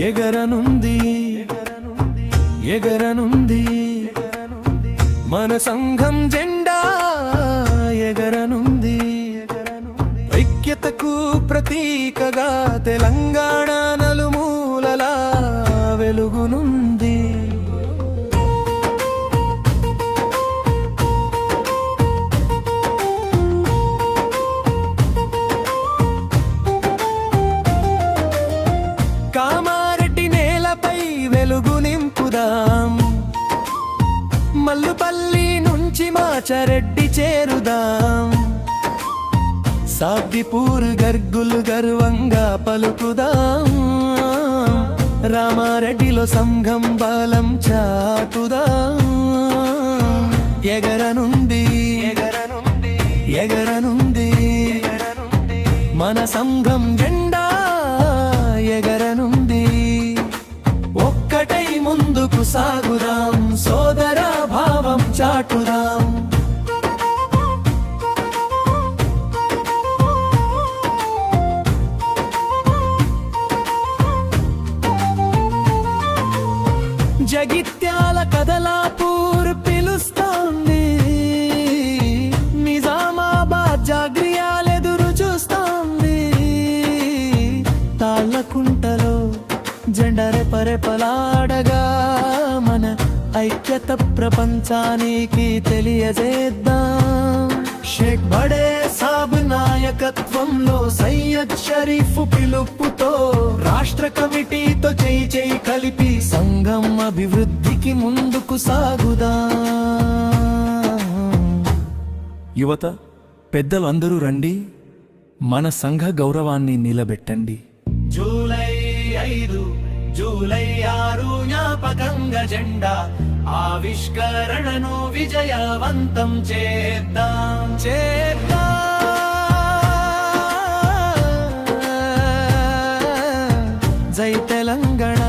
ఎగరనుంది ఎగరనుంది మన సంఘం జెండా ఎగరనుంది ఐక్యతకు ప్రతీకగా తెలంగాణ నలుమూలలా వెలుగునుంది కామారెడ్డి నేలపై వెలుగు నింపుదాం మల్లుపల్లి నుంచి మాచారెడ్డి చేరుదాం సాబ్దిపూర్ గర్గులు గర్వంగా పలుకుదాం రామారెడ్డిలో సంఘం బలం చాటుదాం ఎగరనుంది ఎగరనుంది ఎగరనుంది మన సంఘం జెండా ఎగరనుంది ఒక్కటై ముందుకు సాగుదాం సోదర భావం చాటుదాం జగిత్యాల కదలాపూర్ పిలుస్తోంది నిజామాబాద్ జాగ్రియాలెదురు చూస్తోంది తాళ్ళకుంటలో జెండరె పరెపలాడగా మన ఐక్యత ప్రపంచానికి తెలియజేద్దాం షేక్ బడే సాబ్ నాయకత్వంలో సయ్యద్ షరీఫ్ పిలుపుతో రాష్ట్ర కమిటీతో చేయి కలిపి సంఘం అభివృద్ధికి ముందుకు సాగుదాం యువత పెద్దలు అందరూ రండి మన సంఘ గౌరవాన్ని నిలబెట్టండి జూలై 5 జూలై 6 జ్ఞాపకంగా జెండా ఆవిష్కరణను విజయవంతం చేద్దాం జై తెలంగాణ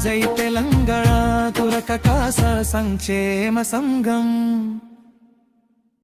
జై తెలంగాణ తురక కాస సంక్షేమ సంఘం